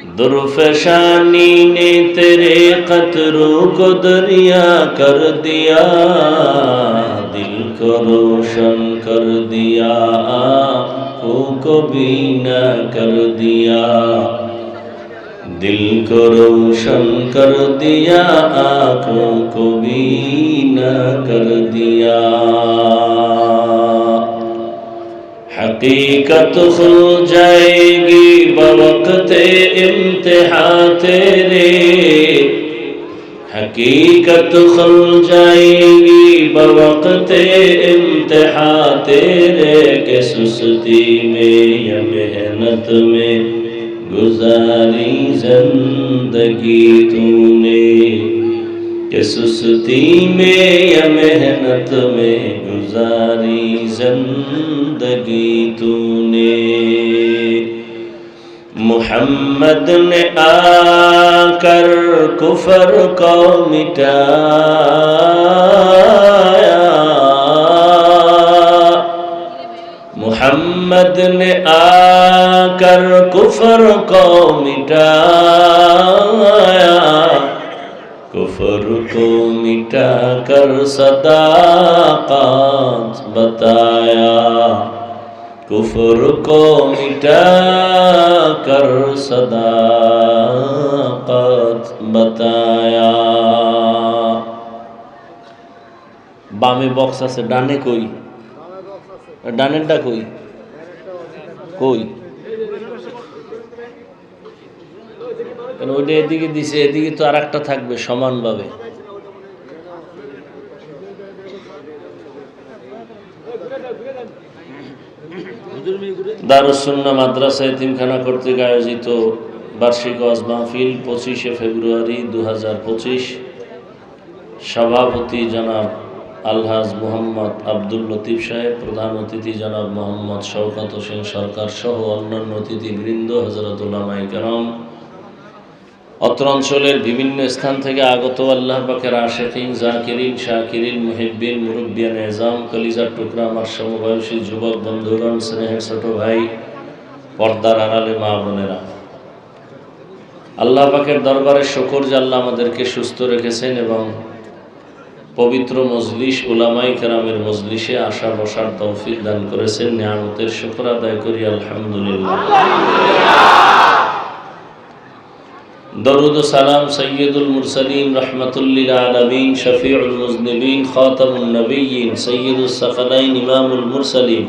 दुर्फशानी ने तेरे कतरों को दरिया कर दिया, दिल को रोशन कर दिया, आँखों को बीना कर दिया। दिल को रोशन कर दिया, आँखों को बीना कर दिया। हकीकत खुल जाएगी बवक़्ते इम्तिहान तेरे, हकीकत खुल जाएगी बवक़्ते इम्तिहान तेरे। के सुस्ती में या मेहनत में गुजारी जिंदगी तूने, कि सुस्ती में या मेहनत में गुजारी जिंदगी तूने। मुहम्मद ने आकर कुफर को मिटाया, मुहम्मद ने आकर कुफर को मिटाया। कुफर को मिटा कर सदाक़त बताया, कुफर को मिटा कर सदाक़त बताया। बामे बॉक्स আছে ডানে কই? ডানেরটা কই? কই? কেন ওইটা এদিকে দিছে, এদিকে তো আরেকটা থাকবে সমানভাবে। দারুস সুন্নাহ মাদ্রাসা এতিমখানা কর্তৃক আয়োজিত বার্ষিক ওয়াজ মাহফিল 25শে ফেব্রুয়ারি 2025। সভাপতি জনাব আলহাজ মোহাম্মদ আব্দুল লতিফ সাহেব, প্রধান অতিথি জনাব মোহাম্মদ শওকত হোসেন সরকার সহ অন্যান্য অতিথিবৃন্দ, হযরত উলামায়ে কেরাম, অত্র অঞ্চলের বিভিন্ন স্থান থেকে আগত আল্লাহ পাকের আশিকিন, জাকিরিন, শাকিরিন, মুহিব্বিন, মুরব্বিয়ান এজাম, কলিজার টুকরা আমার সমবয়সী যুবক বন্ধুগণ, স্নেহের ছোট ভাই, পর্দার আড়ালে মা বোনেরা, আল্লাহ পাকের দরবারে শুকর যে আল্লাহ আমাদেরকে সুস্থ রেখেছেন এবং পবিত্র মজলিস উলামায়ে কেরামের মজলিসে আসা বসার তৌফিক দান করেছেন। নিয়ামতের শুকর আদায় করি আলহামদুলিল্লাহ। দরুদ ও সালাম সৈয়দুল মুরসালিন রাহমাতুল লিল আলামিন শফিউল মুজনিবিন খাতামুন নবিয়্যিন সৈয়দুস সাকালাইন ইমামুল মুরসালিন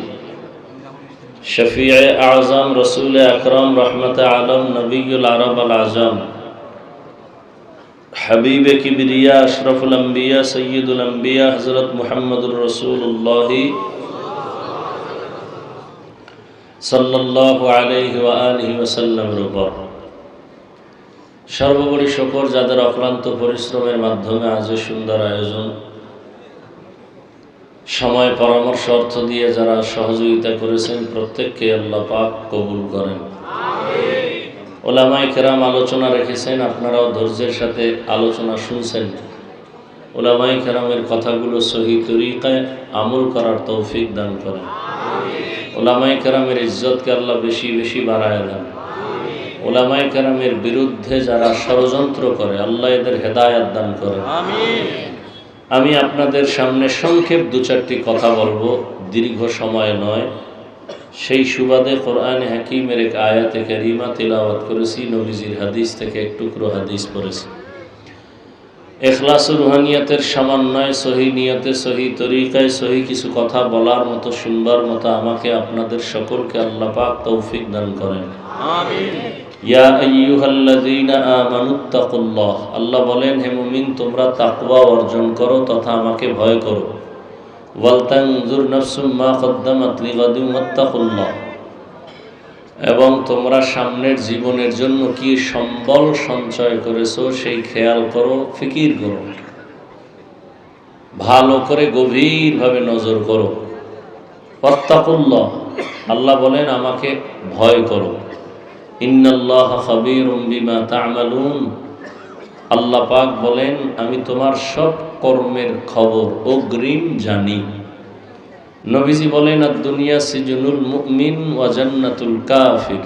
শফিয়ে আযম রাসূল আকরাম রহমতে আলম নবিয়ুল আরব আল আজম হাবিবে কিবরিয়া আশরাফুল আম্বিয়া সৈয়দুল আম্বিয়া হযরত মুহাম্মদুর রাসূলুল্লাহ সাল্লাল্লাহু আলাইহি ওয়া আলিহি ওয়াসাল্লামের উপর সর্বোপরি শুকর যাদের অক্লান্ত পরিশ্রমের মাধ্যমে আজ সুন্দর আয়োজন, সময় পরামর্শ অর্থ দিয়ে যারা সহযোগিতা করেছেন প্রত্যেককে আল্লাহ পাক কবুল করেন। উলামায়ে কেরাম আলোচনা রেখেছেন, আপনারাও ধৈর্যের সাথে আলোচনা শুনছেন। উলামায়ে কেরামের কথাগুলো সহি তরিকায় আমল করার তৌফিক দান করেন। উলামায়ে কেরামের ইজ্জতকে আল্লাহ বেশি বেশি বাড়ায় দেন। উলামায়ে কেরামের বিরুদ্ধে যারা ষড়যন্ত্র করে আল্লাহ এদের হেদায়েত দান করেন। আমি আপনাদের সামনে সংক্ষেপ দু চারটি কথা বলবো, দীর্ঘ সময় নয়। সেই সুবাদে কোরআনে হাকিমের এক আয়াতে কারিমা তিলাওয়াত করেছি, নবীজির হাদিস থেকে এক টুকরো হাদিস পড়েছি। ইখলাস ও রুহানিয়াতের সমন্বয়ে সহি নিয়তে সহি তরিকায় সহি কিছু কথা বলার মতো, শুনবার মতো আমাকে আপনাদের সকলকে আল্লাহ পাক তৌফিক দান করেন। আমিন। ইয়া আইয়ুহাল্লাযীনা আমানুত্তাকুল্লাহ, আল্লাহ বলেন হে মুমিন তোমরা তাকওয়া অর্জন করো তথা আমাকে ভয় করো। ওয়ালতানজুর নাফসুম মা কদ্দামাত লিগাদিন ওয়াত্তাকুল্লাহ, এবং তোমরা সামনের জীবনের জন্য কি সম্বল সঞ্চয় করেছো সেই খেয়াল করো, ফিকির করো, ভালো করে গভীরভাবে নজর করো। ওয়াত্তাকুল্লাহ, আল্লাহ বলেন আমাকে ভয় করো। ইন্নাল্লাহা খাবীরুম বিমা তা'মালুন, আল্লাহ পাক বলেন আমি তোমার সব কর্মের খবর অগ্রিম জানি। নবীজি বলেন আদ-দুনিয়া সিজনুল মুমিন ওয়া জান্নাতুল কাফির,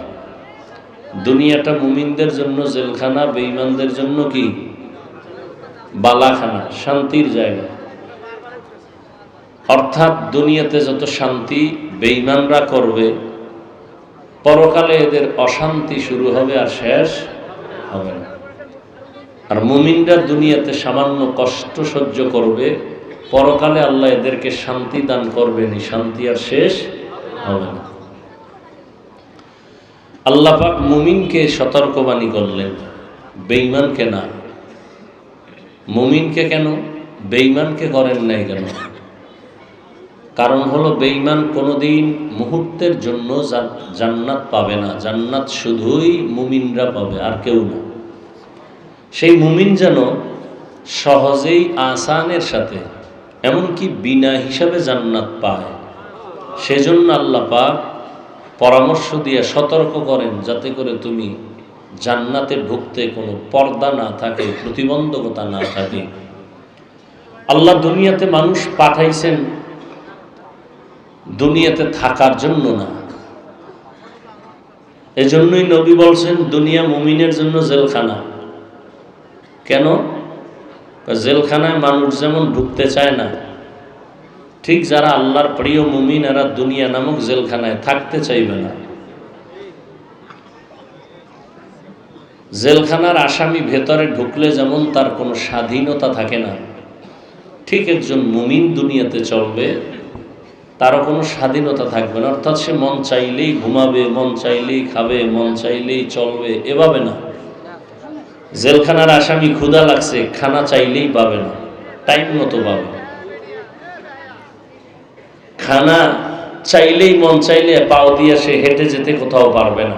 দুনিয়াটা মুমিনদের জন্য জেলখানা, বেঈমানদের জন্য কি বালাখানা, শান্তির জায়গা। অর্থাৎ দুনিয়াতে যত শান্তি বেঈমানরা করবে, পরকালে এদের অশান্তি শুরু হবে আর শেষ হবে না। আর মুমিনরা দুনিয়াতে সামান্য কষ্ট সহ্য করবে, পরকালে আল্লাহ এদেরকে শান্তি দান করবেন, শান্তি আর শেষ হবে না। আল্লাহ পাক মুমিনকে সতর্কবাণী করলেন, বেঈমানকে না। মুমিনকে কেন, বেঈমানকে করেন নাই কেন? কারণ হলো বেঈমান কোনোদিন মুহূর্তের জন্য জান্নাত পাবে না। জান্নাত শুধুই মুমিনরা পাবে, আর কেউ না। সেই মুমিন যেন সহজেই আসানের সাথে, এমনকি বিনা হিসাবে জান্নাত পায়, সেজন্য আল্লাহ পাক পরামর্শ দিয়ে সতর্ক করেন, যাতে করে তুমি জান্নাতে ঢুকতে কোনো পর্দা না থাকে, প্রতিবন্ধকতা না থাকে। আল্লাহ দুনিয়াতে মানুষ পাঠাইছেন দুনিয়াতে থাকার জন্য না। এজন্যই নবী বলছেন দুনিয়া মুমিনের জন্য জেলখানা। কেন? জেলখানায় মানুষ যেমন ঢুকতে চায় না, ঠিক যারা আল্লাহর প্রিয় মুমিন এরা দুনিয়া নামক জেলখানায় থাকতে চাইবে না। জেলখানার আসামি ভেতরে ঢুকলে যেমন তার কোনো স্বাধীনতা থাকে না, ঠিক একজন মুমিন দুনিয়াতে চলবে, তারও কোনো স্বাধীনতা থাকবে না। অর্থাৎ সে মন চাইলেই ঘুমাবে, মন চাইলেই খাবে, মন চাইলেই চলবে, এভাবে না। জেলখানার আসামি ক্ষুধা লাগছে, খানা চাইলেই পাবে না, টাইম মতো পাবে। খানা চাইলেই মন চাইলে পাও দিয়ে সে হেঁটে যেতে কোথাও পারবে না,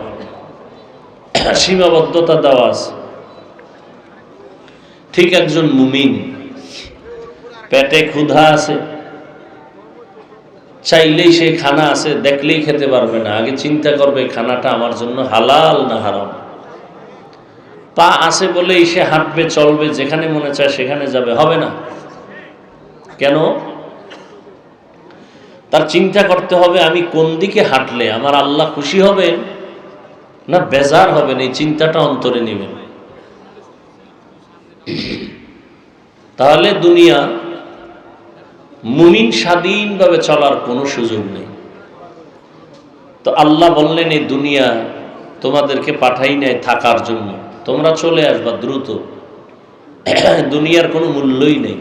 সীমাবদ্ধতা দেওয়া আছে। ঠিক একজন মুমিন পেটে ক্ষুধা আছে, চাইলেই সে খানা আছে, দেখলেই খেতে পারবে না, আগে চিন্তা করবে খানাটা আমার জন্য হালাল না হারাম। পা আছে বলেই সে হাঁটবে, চলবে, যেখানে মনে চায় সেখানে যাবে, হবে না। কেন? তার চিন্তা করতে হবে আমি কোন দিকে হাঁটলে আমার আল্লাহ খুশি হবেন না বেজার হবেন, এই চিন্তাটা অন্তরে নেবেন। তাহলে দুনিয়া মুমিন স্বাধীনভাবে চলার কোনো সুযোগ নেই। তো আল্লাহ বললেন এই দুনিয়া তোমাদেরকে পাঠাই নাই থাকার জন্য, তোমরা চলে আসবা দ্রুত। দুনিয়ার কোনো মূল্যই নেই।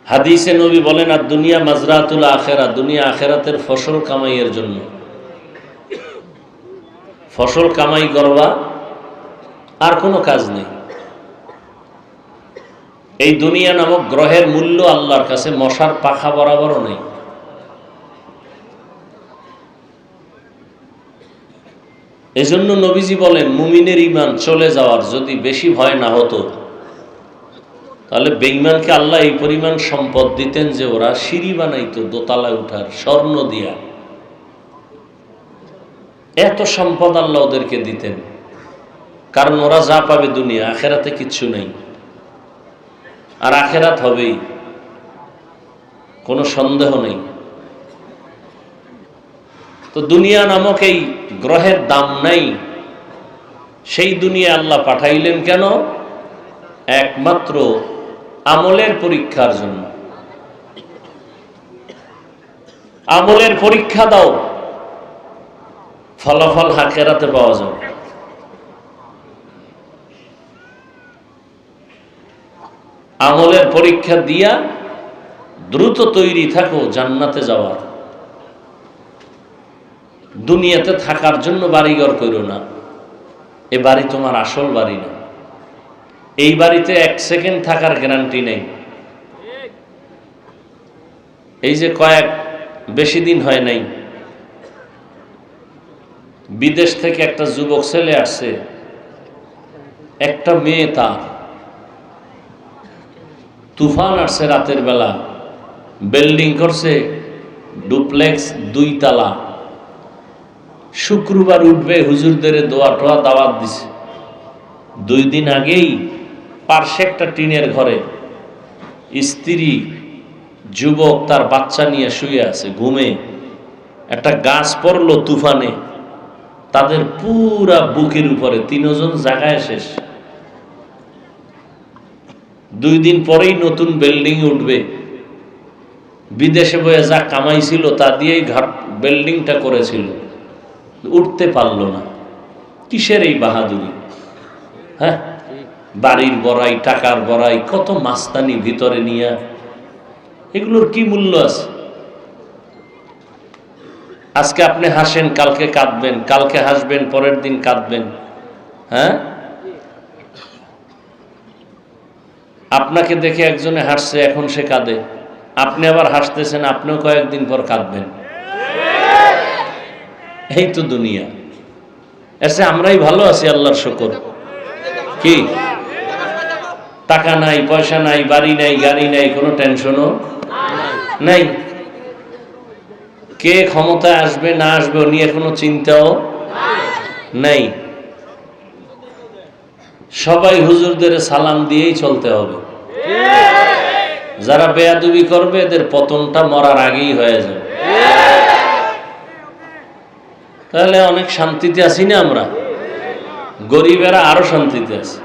হাদিসে নবী বলেন আর দুনিয়া মাজরাতুল আখেরা, দুনিয়া আখেরাতের ফসল কামাইয়ের জন্য। ফসল কামাই করবা, আর কোনো কাজ নেই। এই দুনিয়া নামক গ্রহের মূল্য আল্লাহর কাছে মশার পাখা বরাবরও নেই। এজন্য নবীজি বলেন মুমিনের ঈমান চলে যাওয়ার যদি বেশি ভয় না হতো, তাহলে বেঈমানকে আল্লাহ এই পরিমাণ সম্পদ দিতেন যে ওরা সিঁড়ি বানাইতো দোতলায় উঠার, স্বর্ণ দিয়া। এত সম্পদ আল্লাহ ওদেরকে দিতেন, কারণ ওরা যা পাবে দুনিয়া, আখেরাতে কিচ্ছু নেই। আর আখেরাত হবেই, কোনো সন্দেহ নেই। তো দুনিয়া নামক এই গ্রহের দাম নাই, সেই দুনিয়া আল্লাহ পাঠাইলেন কেন? একমাত্র আমলের পরীক্ষার জন্য। আমলের পরীক্ষা দাও, ফলাফল আখিরাতে পাওয়া যাবে। আমলের পরীক্ষা দিয়া দ্রুত তৈরি থাকো জান্নাতে যাওয়ার। দুনিয়াতে থাকার জন্য বাড়িঘর করো না, এ বাড়ি তোমার আসল বাড়ি না। এই বাড়িতে 1 সেকেন্ড থাকার গ্যারান্টি নেই। এই যে বেশি দিন হয় নাই, বিদেশ থেকে একটা যুবক ছেলে আসছে, একটা মেয়ে, তার তুফান আসছে রাতের বেলা, বিল্ডিং করছে ডুপ্লেক্স 2 তলা, শুক্রবার উঠবে, হুজুরদের দোয়া টোয়া দাওয়াত দিছে। 2 দিন আগেই পার্শ্বে একটা টিনের ঘরে স্ত্রী, যুবক তার বাচ্চা নিয়ে শুয়ে আছে ঘুমে। একটা গাছ পড়লো তুফানে, তাদের পুরা বুকের উপরে, তিনজন জায়গায় শেষ। 2 দিন পরেই নতুন বিল্ডিং উঠবে, বিদেশে বয়ে যা কামাইছিল তা দিয়েই বিল্ডিংটা করেছিল, উঠতে পারলো না। কিসের এই বাহাদুরি? হ্যাঁ, বাড়ির বড়াই, টাকার বড়াই, কত মাস্তানি ভিতরে নিয়ে, এগুলোর কি মূল্য আছে? আজকে আপনি হাসেন, কালকে কাঁদবেন, কালকে হাসবেন, পরের দিন কাঁদবেন। হ্যাঁ, আপনাকে দেখে একজনে হাসছে, এখন সে কাঁদে, আপনি আবার হাসতেছেন, আপনিও কয়েকদিন পর কাঁদবেন। এই তো দুনিয়া। এসে আমরাই ভালো আছি, আল্লাহর শুকর। কি টাকা নাই, পয়সা নাই, বাড়ি নাই, গাড়ি নাই, কোনো টেনশনও নাই। কে ক্ষমতায় আসবে না আসবে ও নিয়ে কোনো চিন্তাও নাই। সবাই হুজুরদের সালাম দিয়েই চলতে হবে। যারা বেয়াদবি করবে এদের পতনটা মরার আগেই হয়ে যাবে। তাহলে অনেক শান্তিতে আছি না আমরা? গরিবেরা আরো শান্তিতে আছে।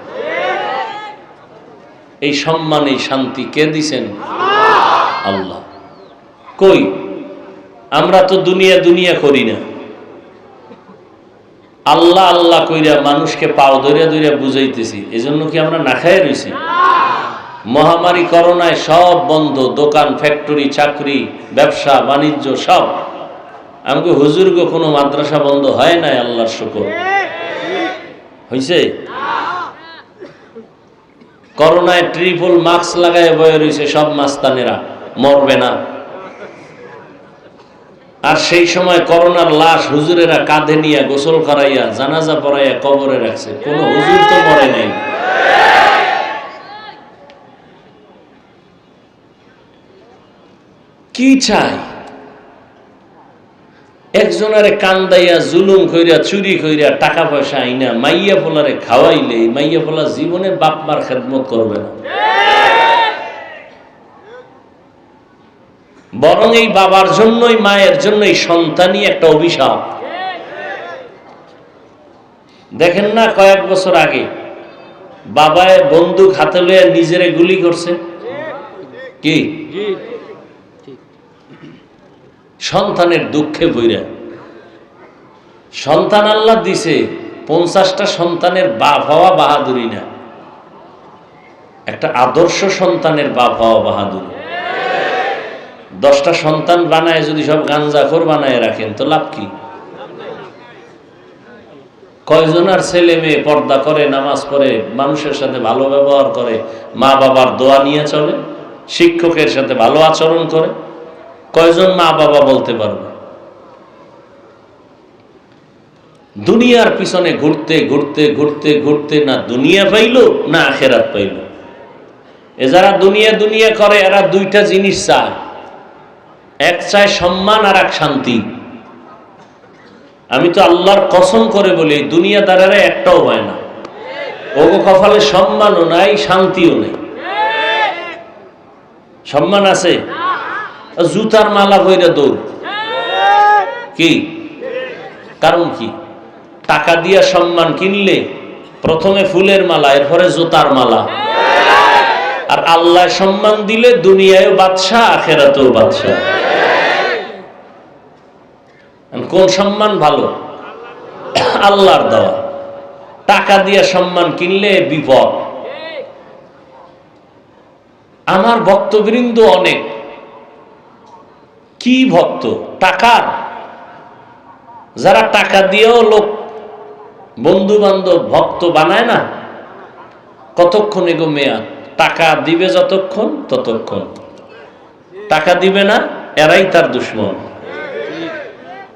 এই সম্মান, এই শান্তি কে দিছেন? আল্লাহ। কই আমরা তো দুনিয়া দুনিয়া করি না, আল্লাহ আল্লাহ কইরা মানুষকে পাও ধরিয়া ধরিয়া বুঝাইতেছি। এজন্য কি আমরা না খাইয়া রয়েছি? মহামারী করোনায় সব বন্ধ, দোকান, ফ্যাক্টরি, চাকরি, ব্যবসা বাণিজ্য সব। আমাকে হুজুর গো কোনো মাদ্রাসা বন্ধ হয় নাই, আল্লাহর শুকর। হইছে? করোনায় ট্রিপল মাস্ক লাগায় বয়ে রয়েছে সব মাস্তানেরা, মরবে না। আর সেই সময় করোনার লাশ হুজুরেরা কাঁধে নিয়ে গোসল করাইয়া জানাজা পড়াইয়া কবরে রাখছে, কোন হুজুর তো মরে নাই। কি চাই? একজনারে কান্দাইয়া জুলুম কইরা, চুরি কইরা, টাকা পয়সা আইনা মাইয়া পোলারে খাওয়াইলে মাইয়া পোলা জীবনে বাপ মার খেদমত করবে না, বরং এই বাবার জন্যই, মায়ের জন্যই সন্তানই একটা অভিশাপ। দেখেন না, কয়েক বছর আগে বাবায় বন্দুক হাতে লইয়া নিজেরে গুলি করছে। কি সন্তানের দুঃখে বইরা। সন্তান আল্লাহ দিছে, 50টা সন্তানের বাপ হওয়া বাহাদুরি না, একটা আদর্শ সন্তানের বাপ হওয়া বাহাদুরি। 10টা সন্তান বানায় যদি সব গাঞ্জাখোর বানায় রাখেন তো লাভ কি? কয়জনার ছেলে মেয়ে পর্দা করে, নামাজ পড়ে, মানুষের সাথে ভালো ব্যবহার করে, মা বাবার দোয়া নিয়ে চলে, শিক্ষকের সাথে ভালো আচরণ করে? কয়জন মা বাবা বলতে পারবে? দুনিয়ার পিছনে ঘুরতে ঘুরতে ঘুরতে ঘুরতে না দুনিয়া পাইল না আখেরাত পাইল। এ যারা দুনিয়া দুনিয়া করে এরা 2টা জিনিস চায়, এক চায় সম্মান আর এক শান্তি। আমি তো আল্লাহর কসম করে বলি, দুনিয়াদারেরা একটাও হয় না। ওগো কপালে সম্মানও নাই, শান্তিও নেই। সম্মান আছে, জুতার মালা কইরা দৌড়। কি কারণ? কি টাকা দিয়া সম্মান কিনলে প্রথমে ফুলের মালা, এরপরে জুতার মালা। আর আল্লাহ সম্মান দিলে দুনিয়ায়ও বাদশাহ, আখেরাতেও বাদশাহ। কোন সম্মান ভালো? আল্লাহর দেওয়া। টাকা দিয়া সম্মান কিনলে বিপদ। আমার ভক্তবৃন্দ অনেক, কি ভক্ত টাকার, যারা টাকা দিয়েও লোক বন্ধু বান্ধব ভক্ত বানায় না। কতক্ষণ এগো মেয়াদ? টাকা দিবে যতক্ষণ ততক্ষণ, টাকা দিবে না এরাই তার দুশ্মন।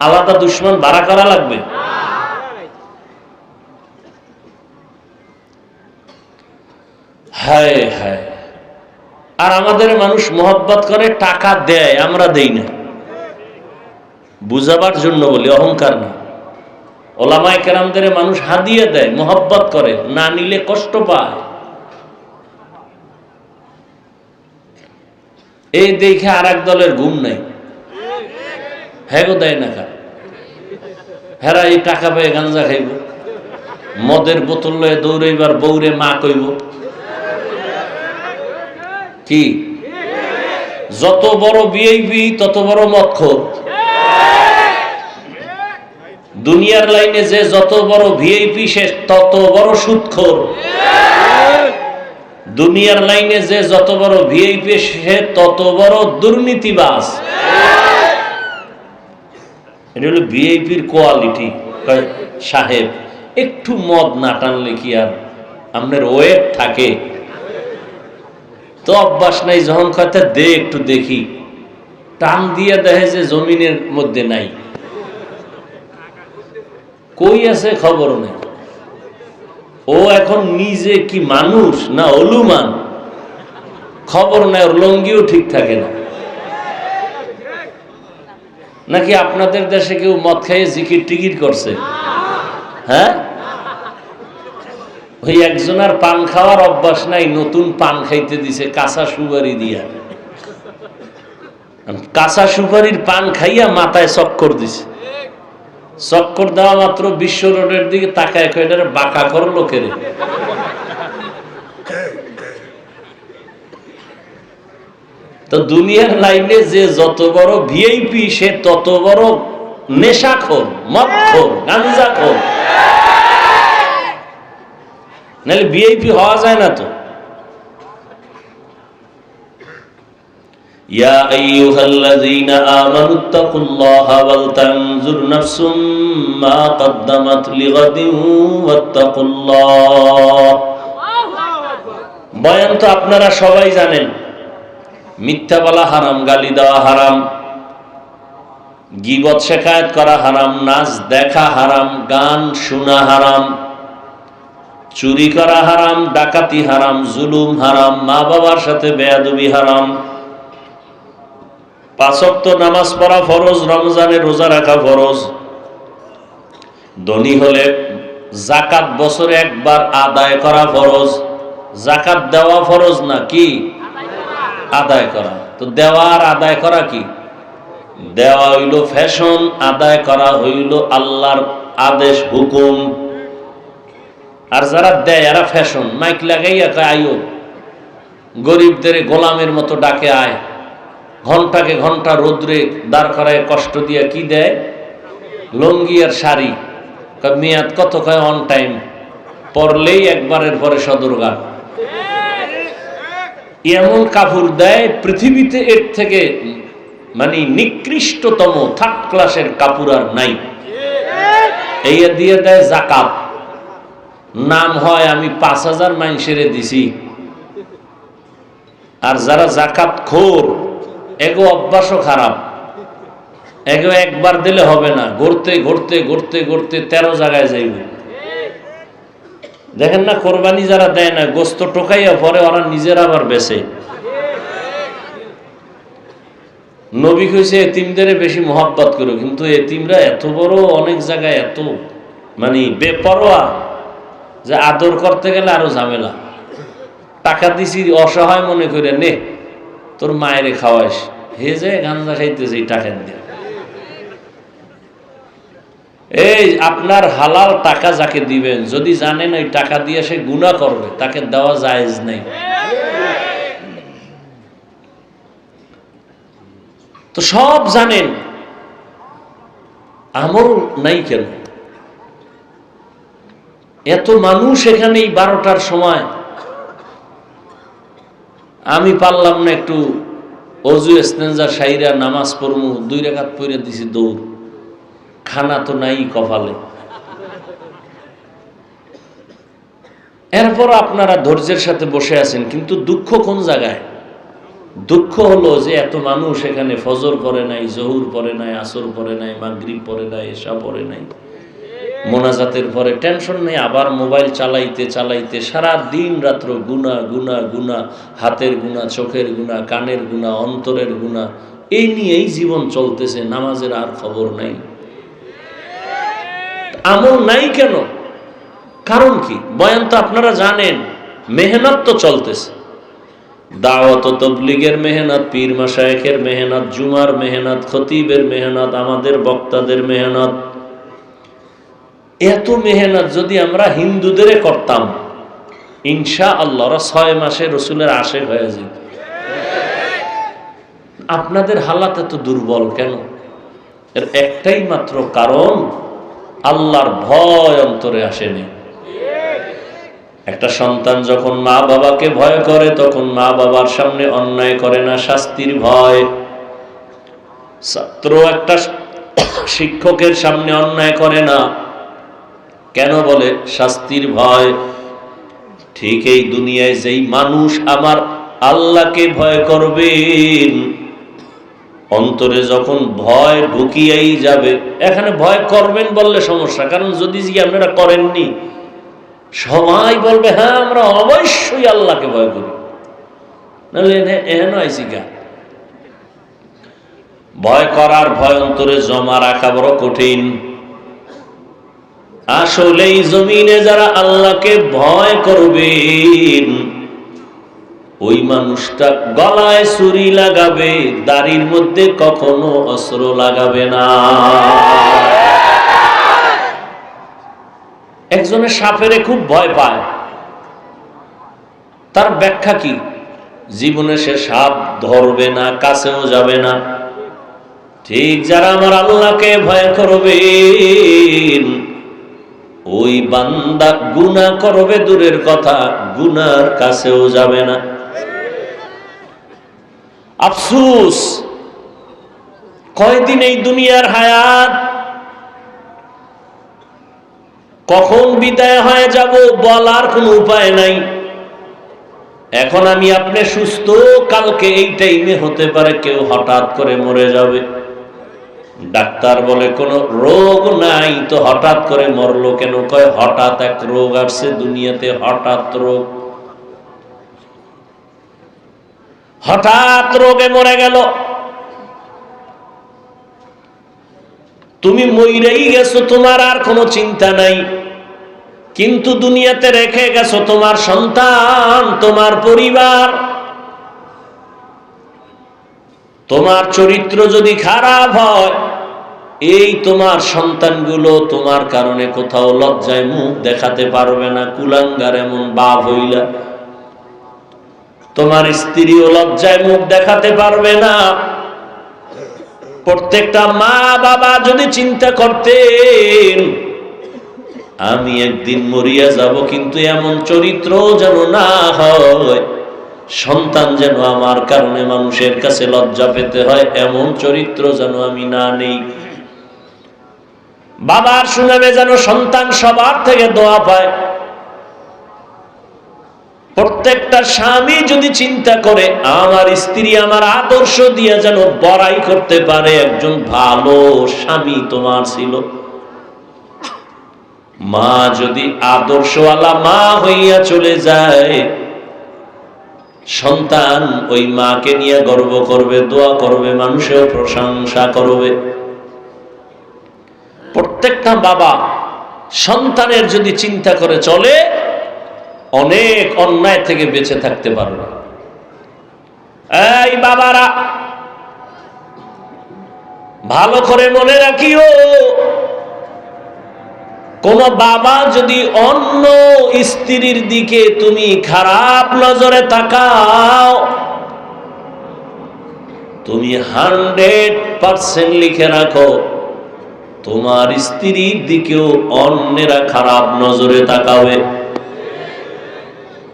আলাদা দুশ্মন ভাড়া করা লাগবে? হায় হায়। আর আমাদের মানুষ মহব্বত করে, টাকা দেয়, আমরা দেই না। বুঝাবার জন্য বলি, অহংকার না। ওলামায়ে কেরামদের মানুষ হাদিয়া দেয়, মহব্বত করে, না নিলে কষ্ট পায়। এই দেখে আর এক দলের ঘুম নাই। হ্যাঁ গো দেয় না খা, হেরা এই টাকা পেয়ে গাঞ্জা খাইব, মদের বোতল লয়ে দৌড়াইবার বৌরে মা কইব কি? যত বড় ভিআইপি তত বড় মদখোর। দুনিয়ার লাইনে যে যত বড় ভিআইপি সে তত বড় সুদখোর। দুনিয়ার লাইনে যে যত বড় ভিআইপি সে তত বড় দুর্নীতিবাজ। এটা হলো ভিআইপির কোয়ালিটি। সাহেব একটু মদ না টানলে কি আর আপনার ওয়েট থাকে? তো অভ্যাস নাই, যখন কথা দে একটু দেখি, টান দিয়ে দেখে যে জমিনের মধ্যে নাই, কই আছে খবর নেই। ও এখন নিজে কি মানুষ না অলুমান, খবর নেই। ওর লঙ্গিও ঠিক থাকে না। নাকি আপনাদের দেশে কেউ মদ খাইয়ে জিকির টিকির করছে? হ্যাঁ, ওই একজনের পান খাওয়ার অভ্যাস নাই, নতুন পান খাইতে দিছে কাঁচা সুপারি দিয়া। কাঁচা সুপারির পান খাইয়া মাথায় চক্কর দিছে। চক্কর দেওয়া মাত্র বিশ্ব রোডের দিকে তাকায় কয়টারে বাঁকা করো লোকেরে। তো দুনিয়ার লাইনে যে যত বড় ভিআইপি সে তত বড় নেশাখোর, মদখোর, গাঞ্জাখোর। নাহলে ভিআইপি হওয়া যায় না তো। ইয়া আইয়ুহাল্লাযীনা আমানুত্তাকুল্লাহা ওয়াল তানজুর নাফসুম মা কদ্দামাত লিগাদিন ওয়াত্তাকুল্লাহ। বয়ান তো আপনারা সবাই জানেন। মিথ্যা বলা হারাম, গালি দেওয়া হারাম, গীবত শেখায়েত করা হারাম, নাচ দেখা হারাম, গান শোনা হারাম, চুরি করা হারাম, ডাকাতি হারাম, জুলুম হারাম, মা বাবার সাথে বেয়াদবি হারাম। 5 ওয়াক্ত নামাজ পড়া ফরজ, রমজানে রোজা রাখা ফরজ। ধনী হলে যাকাত বছরে একবার আদায় করা ফরজ। যাকাত দেওয়া ফরজ না, কি আদায় করা। তো দেওয়া আর আদায় করা কি? দেওয়া হইল ফ্যাশন, আদায় করা হইল আল্লাহর আদেশ হুকুম। আর যারা দেয় এরা ফ্যাশন, মাইক লাগাইয়া কয় আইও, গরিবদের গোলামের মতো ডাকে আয়, ঘন্টাকে ঘন্টা রোদ্রে দাঁড় করায় কষ্ট দিয়া কি দেয়? লুঙ্গি আর শাড়ি। মেয়াদ কত? কয় অন টাইম, পরলেই একবারের পরে সদরঘাট। এমন কাপড় দেয় পৃথিবীতে এর থেকে মানে নিকৃষ্টতম থার্ড ক্লাসের কাপড় আর নাই। এই দিয়ে দেয় যাকাত। নাম হয় আমি 5000 মানুষেরে দিছি। আর যারা যাকাত খোর এগো অভ্যাসও খারাপ। এগো একবার দিলে হবে না, ঘুরতে ঘুরতে ঘুরতে ঘুরতে 13 জায়গায় যাইবে। দেখেন না, কোরবানি যারা দেয় না, গোস্ত টোকাইয়া পরে ওরা নিজেরা আবার বেচে। নবী কইছে এতিমদের বেশি মোহাব্বত করো, কিন্তু এতিমরা এত বড় অনেক জায়গায় এত মানে বেপরোয়া যে আদর করতে গেলে আরো ঝামেলা। টাকা দিছি অসহায় মনে করে, নে তোর মায়েরে খাওয়াইস, হে যে গাঞ্জা খাইতেছে টাকা দিয়ে। এই আপনার হালাল টাকা যাকে দিবেন, যদি জানেন ওই টাকা দিয়ে সে গুনাহ করবে, তাকে দেওয়া জায়েজ নাই। তো সব জানেন, আমল নাই কেন? এত মানুষ এখানে এই 12টার সময়, আমি পারলাম না একটু অজু ইস্তেঞ্জা সাইরা নামাজ পড়মু, 2 রাকাত পড়ে দিছি দৌড়। খানা তো নাই কপালে। এরপর আপনারা ধৈর্যের সাথে বসে আছেন, কিন্তু দুঃখ কোন জায়গায়? দুঃখ হলো যে এত মানুষ এখানে ফজর পড়ে নাই, জহুর পড়ে নাই, আসর পড়ে নাই, মাগরিব পড়ে নাই, এশা পড়ে নাই, মোনাজাতের পরে টেনশন নেই, আবার মোবাইল চালাইতে চালাইতে সারা দিন রাত্র গুনাহ গুনাহ গুনাহ, হাতের গুনাহ, চোখের গুনাহ, কানের গুনাহ, অন্তরের গুনাহ, এই নিয়েই জীবন চলতেছে। নামাজের আর খবর নাই, আমল নাই কেন? কারণ কি? বয়ান তো আপনারা জানেন, মেহনত তো চলতেছে। দাওয়াত ও তাবলীগের মেহনত, পীর মাশায়েখের মেহনত, জুমার মেহনত, খতিবের মেহনত, আমাদের বক্তাদের মেহনত, এত মেহনত যদি আমরা হিন্দুদের করতাম, ইনশাআল্লাহ 6 মাসে রসুলের আশিক হয়ে যেত। আপনাদের হালাত এত দুর্বল কেন? এর একটাই মাত্র কারণ, আল্লাহর ভয় অন্তরে আসেনি। একটা সন্তান যখন মা বাবাকে ভয় করে, তখন মা বাবার সামনে অন্যায় করে না, শাস্তির ভয়। ছাত্র একটা শিক্ষকের সামনে অন্যায় করে না, কেন বলে? শাস্তির ভয়। ঠিক এই দুনিয়ায় যেই মানুষ আমার আল্লাহকে ভয় করবেন, অন্তরে যখন ভয় ঢুকিয়েই যাবে, এখানে ভয় করবেন বললে সমস্যা, কারণ যদি আপনারা করেননি, সবাই বলবে হ্যাঁ আমরা অবশ্যই আল্লাহকে ভয় করি, নাহলে এহেন আইসি গা। ভয় করার, ভয় অন্তরে জমা রাখা বড় কঠিন। আসলেই জমিনে যারা আল্লাহকে ভয় করবেন, ওই মানুষটা গলায় ছুরি লাগাবে, দাড়ির মধ্যে কখনো অস্ত্র লাগাবে না। একজনের সাপেরে খুব ভয় পায়, তার ব্যাখ্যা কি? জীবনে সে সাপ ধরবে না, কাছেও যাবে না। ঠিক যারা আমার আল্লাহকে ভয় করবেন, ওই বান্দা গুনাহ করবে দূরের কথা, গুনার কাছেও যাবে না। আফসোস, কয়দিন এই দুনিয়ার হায়াত, কখন বিদায় হয়ে যাব বলার কোনো উপায় নাই। এখন আমি আপনি সুস্থ, কালকে এই টাইমে হতে পারে কেউ হঠাৎ করে মরে যাবে। ডাক্তার বলে কোনো রোগ নাই, তো হঠাৎ করে মরলো কেন? কয় হঠাৎ এক রোগ আসছে দুনিয়াতে, হঠাৎ রোগ, হঠাৎ রোগে মরে গেল। তুমি মইরেই গেছো, তোমার আর কোনো চিন্তা নাই, কিন্তু দুনিয়াতে রেখে গেছো তোমার সন্তান, তোমার পরিবার। তোমার চরিত্র যদি খারাপ হয়, এই তোমার সন্তানগুলো তোমার কারণে কোথাও লজ্জায় মুখ দেখাতে পারবে না। কুলাঙ্গার এমন বাপ হইলা, তোমার স্ত্রীও লজ্জায় মুখ দেখাতে পারবে না। প্রত্যেকটা মা বাবা যদি চিন্তা করতেন আমি একদিন মরিয়া যাব, কিন্তু এমন চরিত্র যেন না হয়, সন্তান যেন আমার কারণে মানুষের কাছে লজ্জা পেতে হয়, এমন চরিত্র যেন আমি না নেই। বাবার সুনামে যেন সন্তান সবার থেকে দোয়া পায়। প্রত্যেকটা স্বামী যদি চিন্তা করে আমার স্ত্রী আমার আদর্শ দিয়ে যেন বড়াই করতে পারে, একজন ভালো স্বামী তোমার ছিল। মা যদি আদর্শওয়ালা মা হইয়া চলে যায়, সন্তান ওই মাকে নিয়ে গর্ব করবে, দোয়া করবে, মানুষেও প্রশংসা করবে। প্রত্যেকটা বাবা সন্তানের যদি চিন্তা করে চলে, অনেক অন্যায় থেকে বেঁচে থাকতে পারবে। এই বাবারা ভালো করে মনে রাখিও, কোন বাবা যদি অন্য স্ত্রীর দিকে তুমি খারাপ নজরে তাকাও, তুমি 100% লিখে রাখো তোমার স্ত্রীর দিকেও অন্যেরা খারাপ নজরে তাকাবে।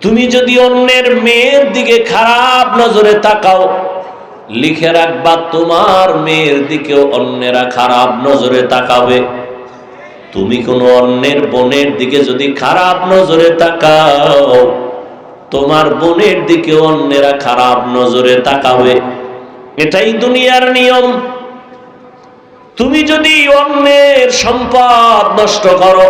তুমি যদি অন্যের মেয়ের দিকে খারাপ নজরে তাকাও, লিখে রাখবা তোমার মেয়ের দিকেও অন্যেরা খারাপ নজরে তাকাবে। তুমি কোনো অন্যের বোনের দিকে যদি খারাপ নজরে তাকাও, তোমার বোনের দিকে অন্যেরা খারাপ নজরে তাকাবে। এটাই দুনিয়ার নিয়ম। তুমি যদি অন্যের সম্পদ নষ্ট করো,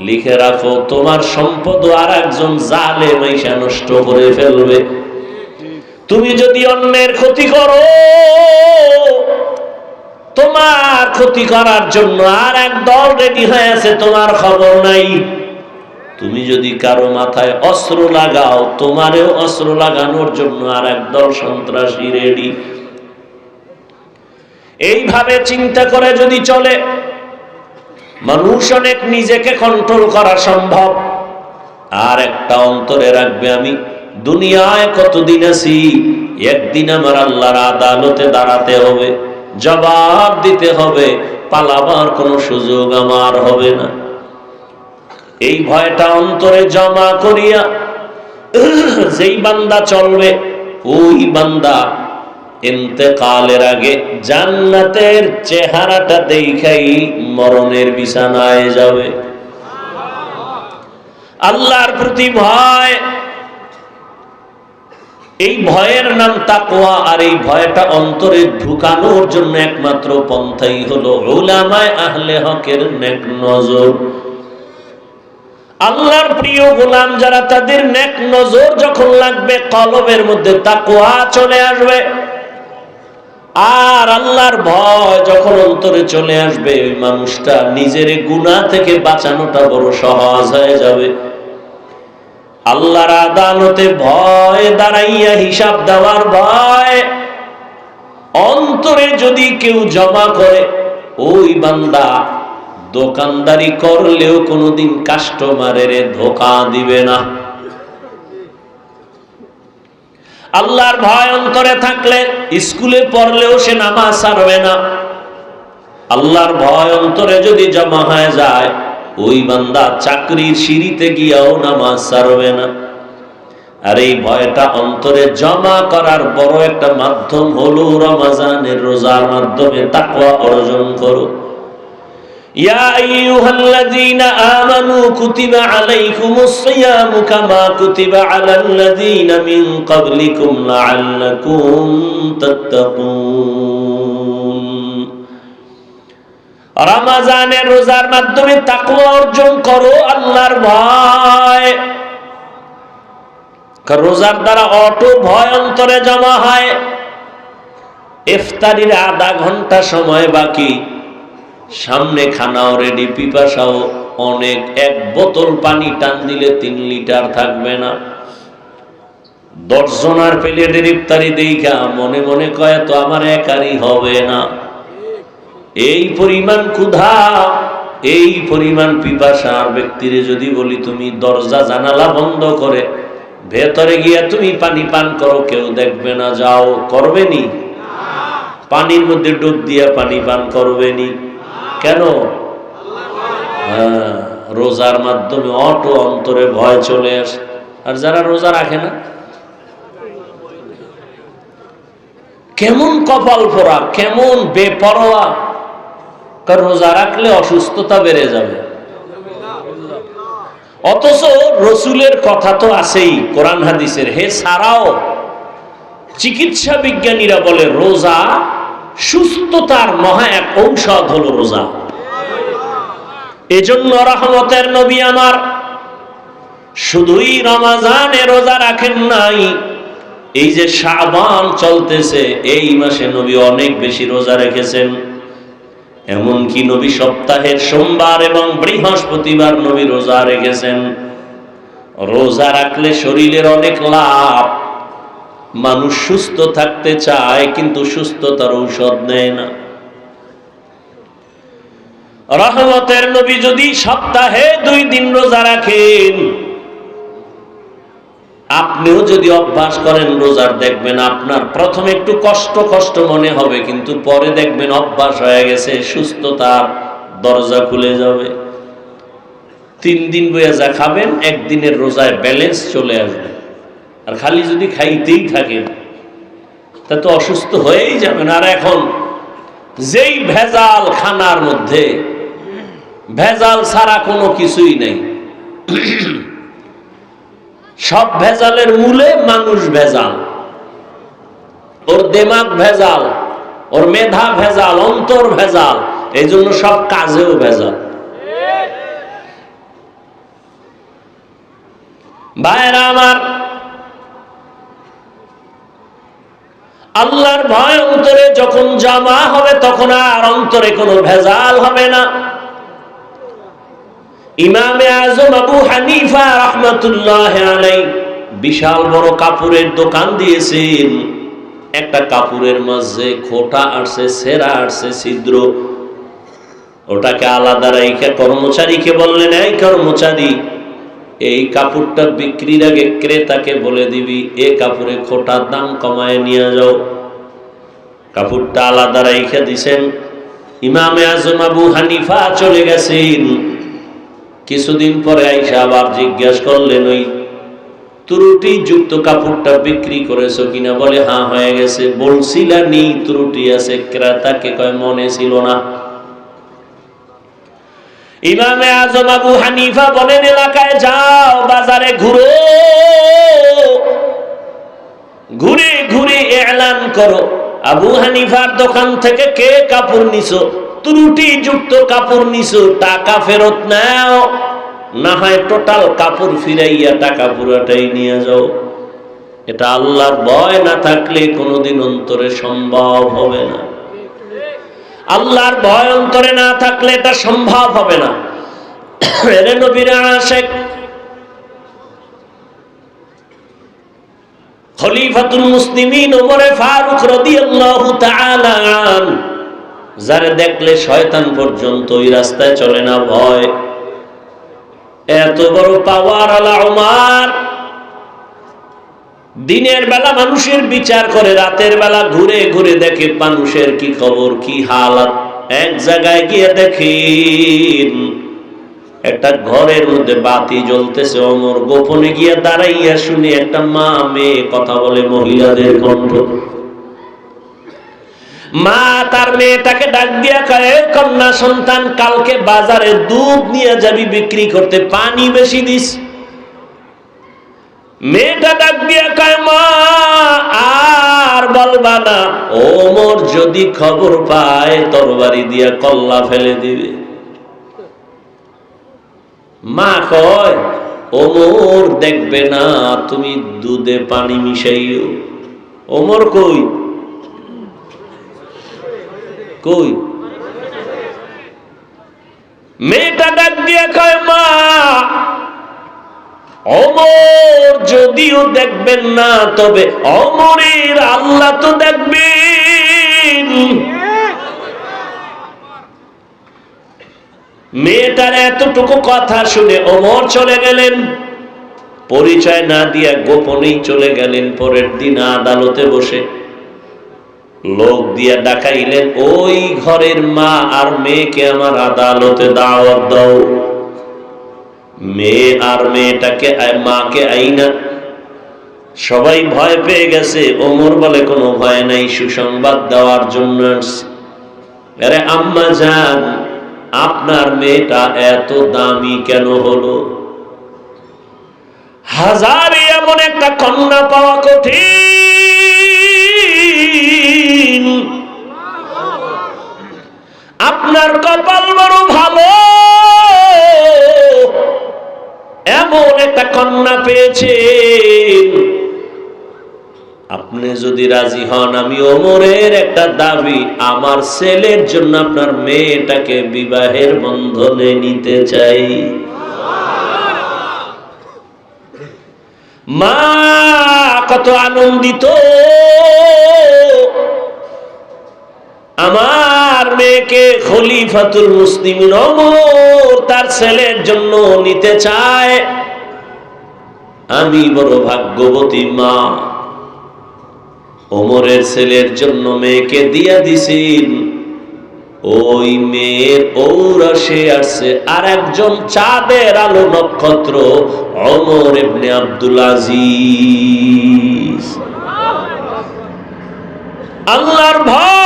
লিখে রাখো তোমার সম্পদ আর একজন জালেম এসে নষ্ট করে ফেলবে। তুমি যদি অন্যের ক্ষতি করো, তোমার ক্ষতি করার জন্য আর এক দল রেডি হয়ে আছে, তোমার খবর নাই। তুমি যদি কারো মাথায় অস্ত্র লাগাও, তোমারেও অস্ত্র লাগানোর জন্য আর একদল সন্ত্রাসী রেডি। এইভাবে চিন্তা করে যদি চলে, মানুষ অনেক নিজেকে কন্ট্রোল করা সম্ভব। আর একটা অন্তরে রাখবে, আমি দুনিয়ায় কতদিন আছি, একদিন আমার আল্লাহর আদালতে দাঁড়াতে হবে, জবাব দিতে হবে, পালাবার কোনো সুযোগ আমার হবে না। এই ভয়টা অন্তরে জমা করিয়া যেই বান্দা চলবে, ওই বান্দা ইন্তেকালের আগে জান্নাতের চেহারাটা দেখাই মরণের বিছানায় যাবে। আল্লাহর প্রতি ভয়, এই ভয়ের নাম তাকওয়া। আর এই ভয়টা অন্তরে ঢুকানোর জন্য একমাত্র পন্থাই হলো উলামায়ে আহলে হকের নেক নজর। আল্লাহর প্রিয় গোলাম যারা, তাদের নেক নজর যখন লাগবে, কলবের মধ্যে তাকওয়া চলে আসবে। আর আল্লাহর ভয় যখন অন্তরে চলে আসবে, ওই মানুষটা নিজের গুনাহ থেকে বাঁচানোটা বড় সহজ হয়ে যাবে। আল্লাহর আদালতে ভয় দাঁড়াইয়া হিসাব দেওয়ার ভয় অন্তরে যদি কেউ জমা করে, ওই বান্দা দোকানদারি করলেও কোনোদিন কাস্টমারের ধোঁকা দিবে না। আল্লাহর ভয় অন্তরে থাকলে স্কুলে পড়লেও সে নামাজ ছাড়বে না। আল্লাহর ভয় অন্তরে যদি জমা হয়ে যায়, ওই বান্দা চাকরির সিঁড়িতে গিয়াও নামাজ ছাড়বে না। আর এই ভয়টা অন্তরে জমা করার বড় একটা মাধ্যম হলো রমজানের রোজার মাধ্যমে তাকওয়া অর্জন করো। ইয়া আইয়ুহাল্লাযীনা আমানু কুতিবা আলাইকুমুস সিয়ামু কামা কুতিবা আলাল্লাযীনা মিন ক্বাবলিকুম লাআল্লাকুম তাত্তাকুন। রমজানের রোজার মাধ্যমে তাকওয়া অর্জন করো, আল্লাহর ভয়। রোজার দ্বারা অটো ভয় অন্তরে জমা হয়। ইফতারির আধা ঘন্টা সময় বাকি, সামনে খানাও রেডি, পিপাসাও অনেক, এক বোতল পানি টান দিলে 3 লিটার থাকবে না। 10 জনার প্লেটের ইফতারি দেখা মনে মনে কয় তো আমার একারই হবে না। এই পরিমাণ ক্ষুধা, এই পরিমাণ পিপাসার ব্যক্তিরে যদি বলি তুমি দরজা জানালা বন্ধ করে ভেতরে গিয়া তুমি পানি পান করো, কেউ দেখবে না, যাও, করবেনি? পানির মধ্যে ডুব দিয়া পানি পান করবেনি কেন? রোজার মাধ্যমে অটো অন্তরে ভয় চলে আসে। আর যারা রোজা রাখে না, কেমন কপাল পোড়া, কেমন বেপরোয়া। রোজা রাখলে অসুস্থতা বেড়ে যাবে, অথচ রসুলের কথা তো আছেই কোরআন হাদিসের। হে ছাড়াও চিকিৎসা বিজ্ঞানীরা বলে রোজা সুস্থতার মহা এক ঔষধ হলো রোজা। এজন্য রহমতের নবী আমার শুধুই রমজানে রোজা রাখেন নাই, এই যে শাবান চলতেছে এই মাসে নবী অনেক বেশি রোজা রেখেছেন। এমনকি নবী সপ্তাহের সোমবার এবং বৃহস্পতিবার নবী রোজা রেখেছেন। রোজা রাখলে শরীরের অনেক লাভ। মানুষ সুস্থ থাকতে চায় কিন্তু সুস্থতার ঔষধ নেয় না। রহমতের নবী যদি সপ্তাহে 2 দিন রোজা রাখেন, আপনিও যদি অভ্যাস করেন রোজার, দেখবেন আপনার প্রথমে একটু কষ্ট কষ্ট মনে হবে, কিন্তু পরে দেখবেন অভ্যাস হয়ে গেছে, সুস্থতার দরজা খুলে যাবে। 3 দিন বইয়া যা খাবেন, 1 দিনের রোজায় ব্যালেন্স চলে আসবে। আর খালি যদি খাইতেই থাকেন তা তো অসুস্থ হয়েই যাবেন। আর এখন যেই ভেজাল খানার মধ্যে, ভেজাল ছাড়া কোনো কিছুই নেই। সব ভেজালের মূলে মানুষ ভেজাল, ওর দিমাগ ভেজাল, ওর মেধা ভেজাল, অন্তর ভেজাল, এই জন্য সব কাজেও ভেজাল। ভাইরা আমার, আল্লাহর ভয় অন্তরে যখন জমা হবে তখন আর অন্তরে কোনো ভেজাল হবে না। ইমামে আজম আবু হানিফা রাহমাতুল্লাহ আলাইহি বিশাল বড় কাপড়ের দোকান দিয়েছেন। একটা কাপড়ের মাঝে খোঁটা আসছে, সেরা আসছে, ছিদ্র। ওটাকে আলাদা রাইখা কর্মচারীকে বললেন, এই কর্মচারী, এই কাপড়টা বিক্রির আগে ক্রেতাকে বলে দিবি এ কাপড়ে খোঁটার দাম কমায় নিয়ে যাও। কাপড়টা আলাদা রাইখা দিছেন। ইমামে আজম আবু হানিফা চলে গেছেন। কিছুদিন পরে আইসা আবার জিজ্ঞাসা করলেন, ওই ত্রুটি যুক্ত কাপড়টা বিক্রি করেছো কিনা? বলে হ্যাঁ হয়ে গেছে। বলছিলা নি ত্রুটি আছে? ক্রেতাকে কয় মনে ছিল না। ইমামে আজম আবু হানিফা বলেন, এলাকায় যাও, বাজারে ঘুরো, ঘুরে ঘুরে এলান করো, আবু হানিফার দোকান থেকে কে কাপড় নিছো, ত্রুটি যুক্ত কাপড় নিছো, টাকা ফেরত নাও, না হয় টোটাল কাপড় ফিরাইয়া টাকা পুরাটাই নিয়ে যাও। এটা আল্লাহর ভয় না থাকলে কোনোদিন অন্তরে সম্ভব হবে না। আল্লাহর ভয় অন্তরে না থাকলে এটা সম্ভব হবে না। এরে নবীর আশিক খলিফাতুল মুসলিমিন ওমর ফারুক রাদিয়াল্লাহু তাআলা আন, যারে দেখলে শয়তান পর্যন্ত ওই রাস্তায় চলে না ভয়। এত বড় পাওয়ার আলা ওমর, দিনের বেলা মানুষের বিচার করে, রাতের বেলা ঘুরে ঘুরে দেখে মানুষের কি খবর, কি হালাত। এক জায়গায় গিয়ে দেখেন একটা ঘরের মধ্যে বাতি জ্বলতেছে। ওমর গোপনে গিয়ে দাঁড়াইয়া শুনে একটা মা মেয়ে কথা বলে, মহিলাদের কণ্ঠ। মা তার মেয়েটাকে ডাক দিয়া কয়, কন্যা সন্তান, কালকে বাজারে দুধ নিয়ে যাবি বিক্রি করতে, পানি বেশি দিস। মেয়েটা ডাক দিয়া কয়, মা আর বলবা না, ওমর যদি খবর পায় তরবারি দিয়া কল্লা ফেলে দিবে। মা কয়, ওমর দেখবে না, তুমি দুধে পানি মিশাইও। ওমর কই কই? মেয়েটা ডাক দিয়া কয়, মা ওমর যদিও দেখবেন না, তবে ওমরের আল্লাহ তো দেখবেন। মেয়েটার এতটুকু কথা শুনে ওমর চলে গেলেন, পরিচয় না দিয়া গোপনেই চলে গেলেন। পরের দিন আদালতে বসে লোক দিয়া ডাকাইলেন, ওই ঘরের মা আর মেয়েকে আমার আদালতে দাওয়াত দাও। মেয়ে আর মেয়েটাকে, মাকে আইনা। সবাই ভয় পেয়ে গেছে। ওমর বলে, কোনো ভয় নাই, সুসংবাদ দেওয়ার জন্য আসছি। আরে আম্মা জান, আপনার মেয়েটা এত দামি কেন হলো? হাজারে এমন একটা কন্যা পাওয়া কঠিন। আপনার কপাল বড় ভালো, এমন একটা কন্যা পেয়েছেন। আপনি যদি রাজি হন, আমি ওমরের একটা দাবি, আমার ছেলের জন্য আপনার মেয়েটাকে বিবাহের বন্ধনে নিতে চাই। মা কত আনন্দিত, আমার মেয়েকে খলিফাতুল মুসলিমিন ওমর তার ছেলের জন্য নিতে চায়। আমি বড় ভাগ্যবতী মা, ওমরের ছেলের জন্য মেয়েকে দিয়া দিছেন। ওই মেয়ের ঔরসে আসছে আর একজন চাঁদের আলো নক্ষত্র, ওমর ইবনে আব্দুল আজিজ। আল্লাহর ভয়,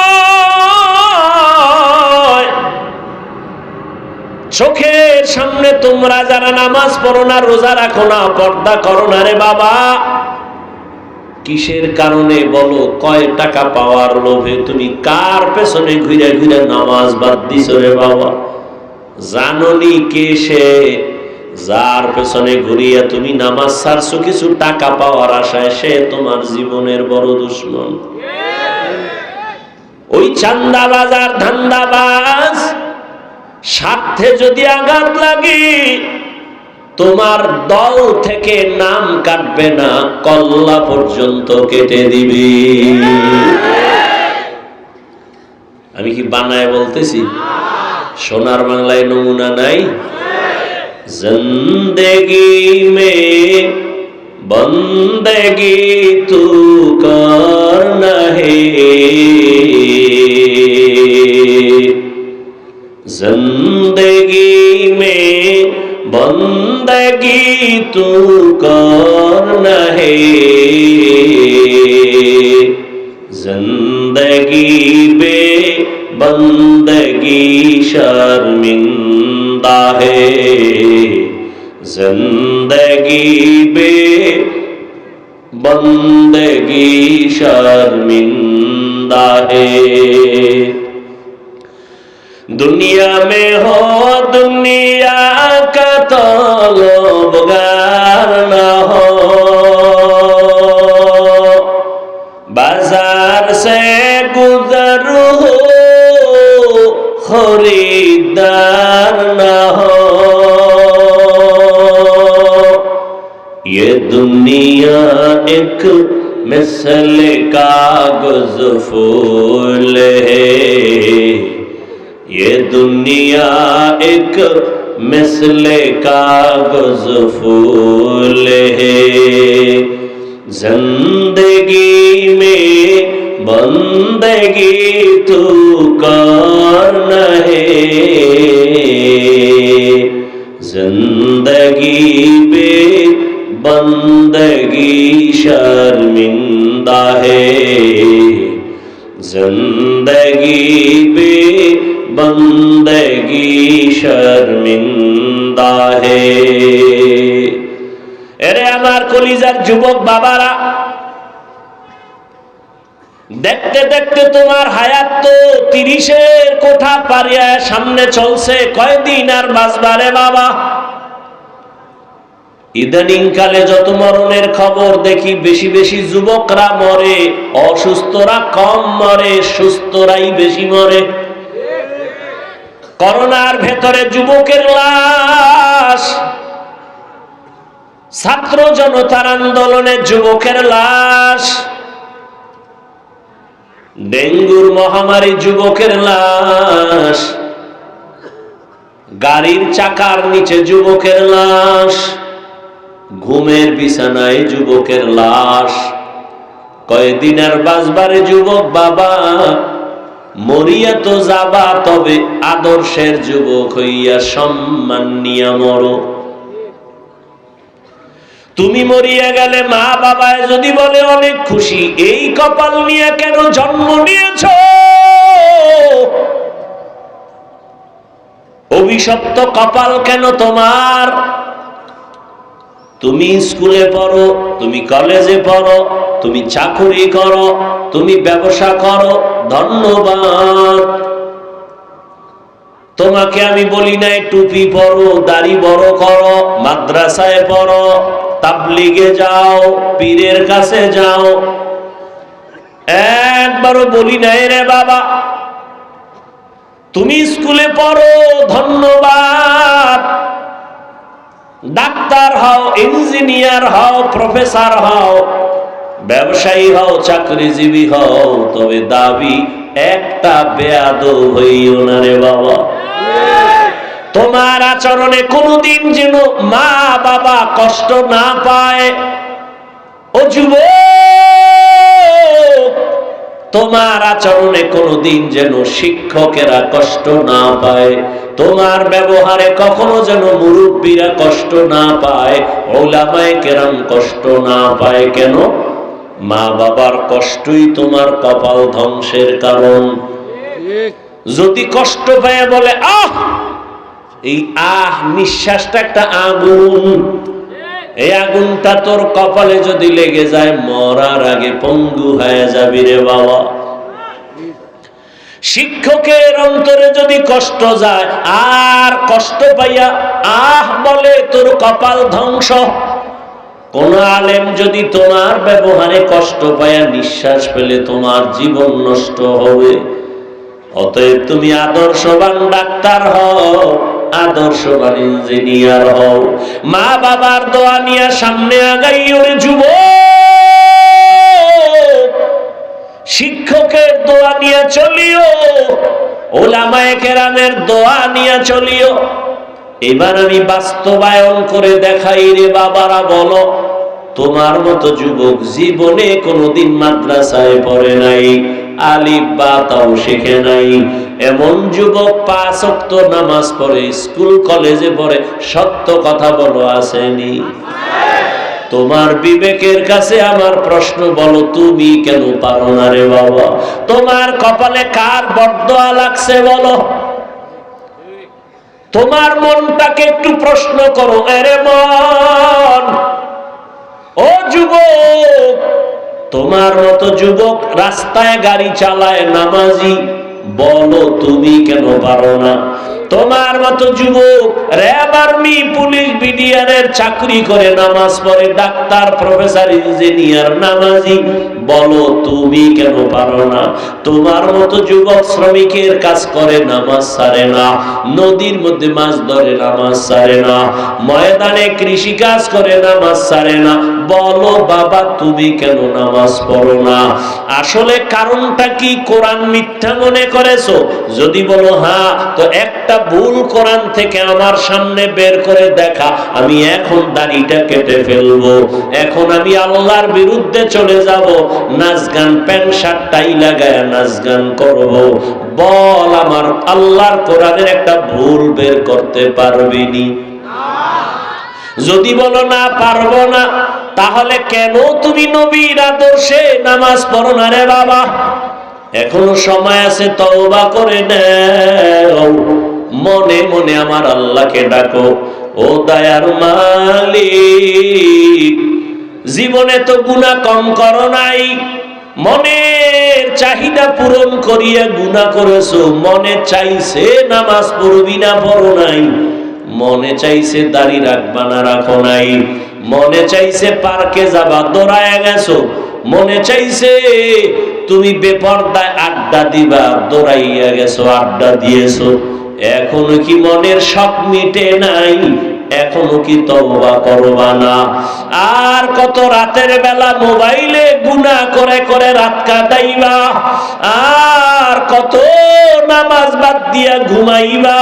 চোখের সামনে তোমরা যারা নামাজ পড়ো না, রোজা রাখো না, পর্দা করো না রে বাবা, কিসের কারণে বলো? কয় টাকা পাওয়ার লোভে তুমি কার পেছনে ঘুরে ঘুরে নামাজ বাদ দিছো রে বাবা? জাননি কে সে, যার পেছনে ঘুরিয়া তুমি নামাজ ছাড়ছো কিছু টাকা পাওয়ার আশায়? সে তোমার জীবনের বড় দুশ্মন। ওই চান্দাবাজ আর ধান্দাবাজ স্বার্থে যদি আঘাত লাগে তোমার দল থেকে নাম কাটবে না, কল্লা পর্যন্ত কেটে দিবি। আমি কি বানায় বলতেছি? সোনার বাংলায় নমুনা নাই? জিন্দেগি মে বন্দেগি তু করনা হে, जिंदगी में बंदगी तू करना है, जिंदगी बे बंदगी शर्मिंदा है, जिंदगी बे बंदगी शर्मिंदा है। दुनिया में हो दुनिया का तलबगार न हो, बाजार से गुजर हो खरीदार न हो, ये दुनिया एक मिसल कागज फूल है, ये दुनिया एक मिसले कागज फूल है, जिंदगी में बंदगी तू करना है, जिंदगी में बंदगी शर्मिंदा है, जिंदगी में बंदगी शर्मिंदा है। এরে আমার কলিজার যুবক বাবারা, দেখতে দেখতে তোমার হায়াত তো 30-এর কোঠা পারিয়া সামনে চলছে, কয়দিন আর বাঁচবারে বাবা। ইদানিং কালে যত মরণের খবর দেখি, বেশি বেশি যুবকরা মরে, অসুস্থরা কম মরে, সুস্থরাই বেশি মরে। করোনার ভেতরে যুবকের লাশ, ছাত্র জনতার আন্দোলনে যুবকের লাশ, ডেঙ্গুর মহামারী যুবকের লাশ, গাড়ির চাকার নিচে যুবকের লাশ, ঘুমের বিছানায় যুবকের লাশ। কয়দিন আর বাঁচবারে যুবক বাবা, মরিয়া তো যাবা, তবে আদর্শের যুবক হইয়া সম্মান নিয়া মরো। তুমি মরিয়া গেলে মা বাবায় যদি বলে অনেক খুশি, এই কপাল নিয়ে কেন জন্ম নিয়েছ, অভিশপ্ত কপাল কেন তোমার। তুমি স্কুলে পড়ো, তুমি কলেজে পড়ো, তুমি চাকরি করো, তুমি ব্যবসা করো, ধন্যবাদ। তোমাকে আমি বলি নাই টুপি পরো, দাড়ি বড় করো, মাদ্রাসায় পড়ো, তাবলিগে যাও, পীরের কাছে যাও, একবারও বলি নাই রে বাবা। তুমি স্কুলে পড়ো, ধন্যবাদ। ডাক্তার হও, ইঞ্জিনিয়ার হও, প্রফেসর হও, ব্যবসায়ী হও, চাকরিজীবী হও, তবে দাবি একটা, বেয়াদব হইও না রে বাবা। তোমার আচরণে কোনদিন যেন মা বাবা কষ্ট না পায়। ও যুবক, তোমার আচরণে কোনদিন যেন শিক্ষকেরা কষ্ট না পায়, তোমার ব্যবহারে কখনো যেন মুরব্বীরা কষ্ট না পায়, উলামায়ে কেরাম কষ্ট না পায়। কেন? মা বাবার কষ্টই তোমার কপাল ধ্বংসের কারণ। যদি কষ্ট পায় বলে আহ, এই আহ নিঃশ্বাসটা একটা আগুন, এই আগুনটা তোর কপালে যদি লেগে যায়, মরার আগে পঙ্গু হয়ে যাবি রে বাবা। শিক্ষকের অন্তরে যদি কষ্ট যায়, আর কষ্ট পাইয়া আহ বলে, তোর কপাল ধ্বংস। কোন আলেম যদি তোমার ব্যবহারে কষ্ট পাইয়া নিঃশ্বাস পেলে, তোমার জীবন নষ্ট হবে। অতএব তুমি আদর্শবান ডাক্তার হও, আদর্শবান ইঞ্জিনিয়ার হও। মা বাবার দোয়া নিয়ে সামনে আগাইও রে যুবক, শিক্ষকের দোয়া নিয়ে চলিও, উলামায়ে কেরামের দোয়া নিয়ে চলিও। এবার আমি বাস্তবায়ন করে দেখাই রে বাবারা, বলো তোমার মতো যুবক জীবনে কোনোদিন মাদ্রাসায় পড়ে নাই, আলিফ বা তাও শেখে নাই, এমন যুবক 5 ওয়াক্ত নামাজ পড়ে, স্কুল কলেজে পড়ে, সত্য কথা বলো আসেনি? তোমার বিবেকের কাছে আমার প্রশ্ন, বলো তুমি কেন পারো না রে বাবা? তোমার কপালে কার বরদোয়া লাগছে বলো? তোমার মনটাকে একটু প্রশ্ন করো। আরে মন, ও যুবক, তোমার মতো যুবক রাস্তায় গাড়ি চালায়, নামাজি, বলো তুমি কেন পারো না? তোমার মতো যুবক র্যাব, আর্মি, পুলিশ, বিডিআরের চাকরি করে, নামাজ পড়ে, ডাক্তার, প্রফেসর, ইঞ্জিনিয়ার, নামাজি, বলো তুমি কেন পারো না? তোমার মতো যুবক শ্রমিকের কাজ করে, নামাজ ছাড়ে না, নদীর মধ্যে মাছ ধরে, নামাজ ছাড়ে না, ময়দানে কৃষি কাজ করে, নামাজ ছাড়ে না, বলো বাবা তুমি কেন নামাজ পড়ো না? আসলে কারণটা কি? কোরআন মিথ্যা মনে করেছো? যদি বলো হ্যাঁ, তো একটা ভুল কোরআন থেকে আমার সামনে বের করে দেখা, আমি এখন দাড়িটা কেটে ফেলবো, এখন আমি আল্লাহর বিরুদ্ধে চলে যাব, নাচ গান, প্যান্ট শার্ট টাই লাগায় নাচ গান করব, বল আমার আল্লাহর কোরআনের একটা ভুল বের করতে পারবিনি? যদি বলো না পারবো না, তাহলে কেন তুমি নবীর আদর্শে নামাজ পড়ো না রে বাবা? এখনো সময় আছে, তওবা করে নাও, মনে মনে আমার আল্লাহকে ডাকো। ও দয়ার মালিক, জীবনে তো গুনাহ কম করো নাই, মনের চাহিদা পূরণ করিয়া গুনাহ করেছো, মনে চাইছে নামাজ পড়বি না, পড়ো নাই, মনে চাইছে দাড়ি রাখবা না, রাখো নাই, মনে চাইছে পার্কে যাবা, দৌড়ায় গেছো, মনে চাইছে তুমি বেপরদায় আড্ডা দিবা, দৌড়াইয়া গেছো, আড্ডা দিয়েছো। এখনো কি মনের শখ মিটে নাই? এখনো কি তওবা করবা না? আর কত রাতের বেলা মোবাইলে গুনাহ করে করে রাত কাটাইবা, আর কত নামাজ বাদ দিয়া ঘুমাইবা।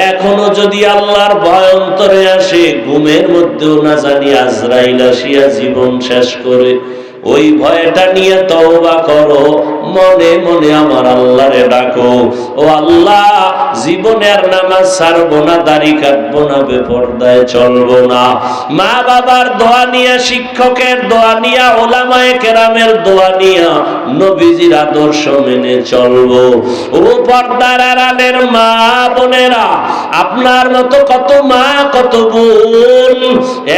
এখনো যদি আল্লাহর ভয় অন্তরে আসে, ঘুমের মধ্যেও না জানি আজরাইল আসিয়া জীবন শেষ করে, ওই ভয়টা নিয়ে তওবা করো, মনে মনে আমার আল্লাহরে ডাকো। ও আল্লাহ, জীবনে আর নামাজ ছাড়বো না, দাড়ি কাটবো না, বেপরদায় চলবো না, মা বাবার দোয়া নিয়া, শিক্ষকের দোয়া নিয়া, উলামায়ে কেরামের দোয়া নিয়া নবীজির আদর্শ মেনে চলবো। ও পর্দার আড়ালের মা বোনেরা, আপনার মতো কত মা, কত বোন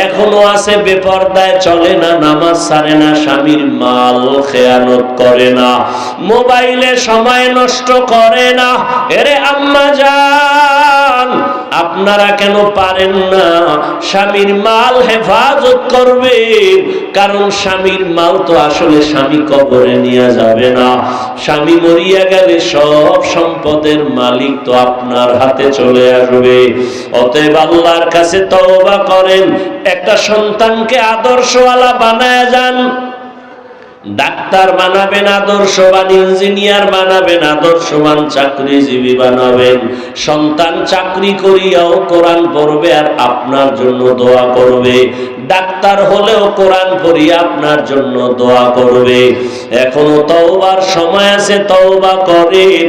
এখনো আছে বেপরদায় চলে না, নামাজ ছাড়ে না, স্বামীর মাল খেয়ানত করে না, মোবাইলে সময় নষ্ট করে না। এরে আম্মা জান, আপনারা কেন পারেন না স্বামীর মাল হেফাজত করবেন? কারণ স্বামীর মাল তো আসলে স্বামী কবরে নিয়ে যাবে না, স্বামী মরিয়া গেলে সব সম্পদের মালিক তো আপনার হাতে চলে আসবে। অতএব আল্লাহর কাছে তওবা করেন, একটা সন্তানকে আদর্শওয়ালা বানায় যান। ডাক্তার বানাবেন, আদর্শবান ইঞ্জিনিয়ার বানাবেন, আদর্শবান চাকরিজীবী বানাবেন। সন্তান চাকরি করিয়াও কোরআন পড়বে আর আপনার জন্য দোয়া করবে, ডাক্তার হলেও কোরআন পড়িয়া আপনার জন্য দোয়া করবে। এখনো তওবার সময় আছে, তওবা করেন।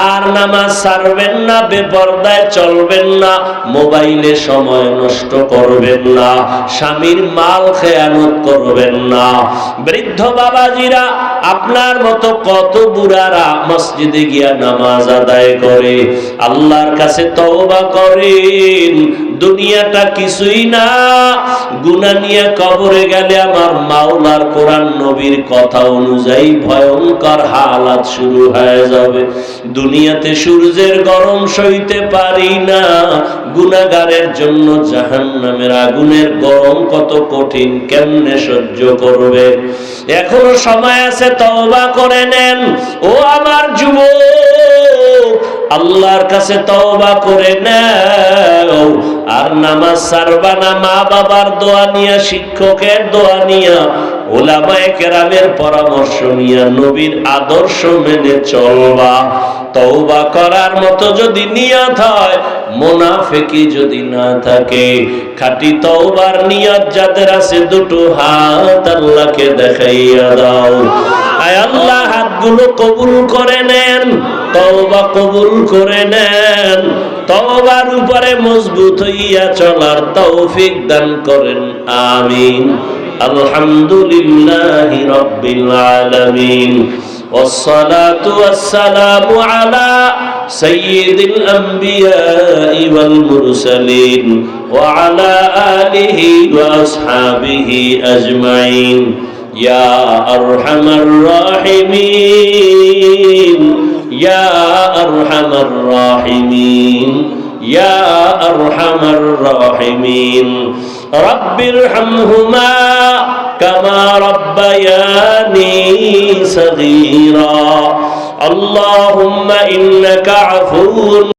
আর নামাজ ছাড়বেন না, বেপরদায় চলবেন না, মোবাইলে সময় নষ্ট করবেন না, স্বামীর মাল খেয়ানত করবেন না। বৃদ্ধ বাবাজিরা, আপনার মতো কত বুড়ারা মসজিদে গিয়া নামাজ আদায় করে, আল্লাহর কাছে তওবা করেন। দুনিয়াটা কিছুই না, গুনাহ নিয়ে কবরে গেলে আমার মাওলার কোরআন নবীর কথা অনুযায়ী ভয়ঙ্কর হালাত শুরু হয়ে যাবে। দুনিয়াতে সূর্যের গরম সইতে পারি না, গুনাহগারের জন্য জাহান্নামের আগুনের গরম কত কঠিন, কেমনে সহ্য করবে? এখনো সময় আছে, তওবা করে নেন। ও আমার যুবক, আল্লাহর কাছে তওবা করে নাও। আর নামাজ ছাড়বা না, মা বাবার দোয়া নিয়া, শিক্ষকের দোয়া নিয়া, উলামায়ে কেরামের পরামর্শ নিয়া, নবীর আদর্শ মেনে চলবা। তওবা করার মতো যদি নিয়ত হয়, মুনাফিকি যদি না থাকে, খাঁটি তওবার নিয়ত যাদের আছে, দুটো হাত আল্লাহকে দেখাইয়া দাও। আয় আল্লাহ, হাতগুলো কবুল করে নেন, তওবা কবুল করে নেন। তওবার উপরে মজবুত হইয়া চলার তৌফিক দান করেন, আমিন। আলহামদুলিল্লাহি রাব্বিল আলামিন। والصلاة والسلام على سيد الأنبياء والمرسلين وعلى آله وأصحابه أجمعين يا أرحم الراحمين يا أرحم الراحمين يا أرحم الراحمين رب ارحمهما كما ربياني صغيرا اللهم إنك عفو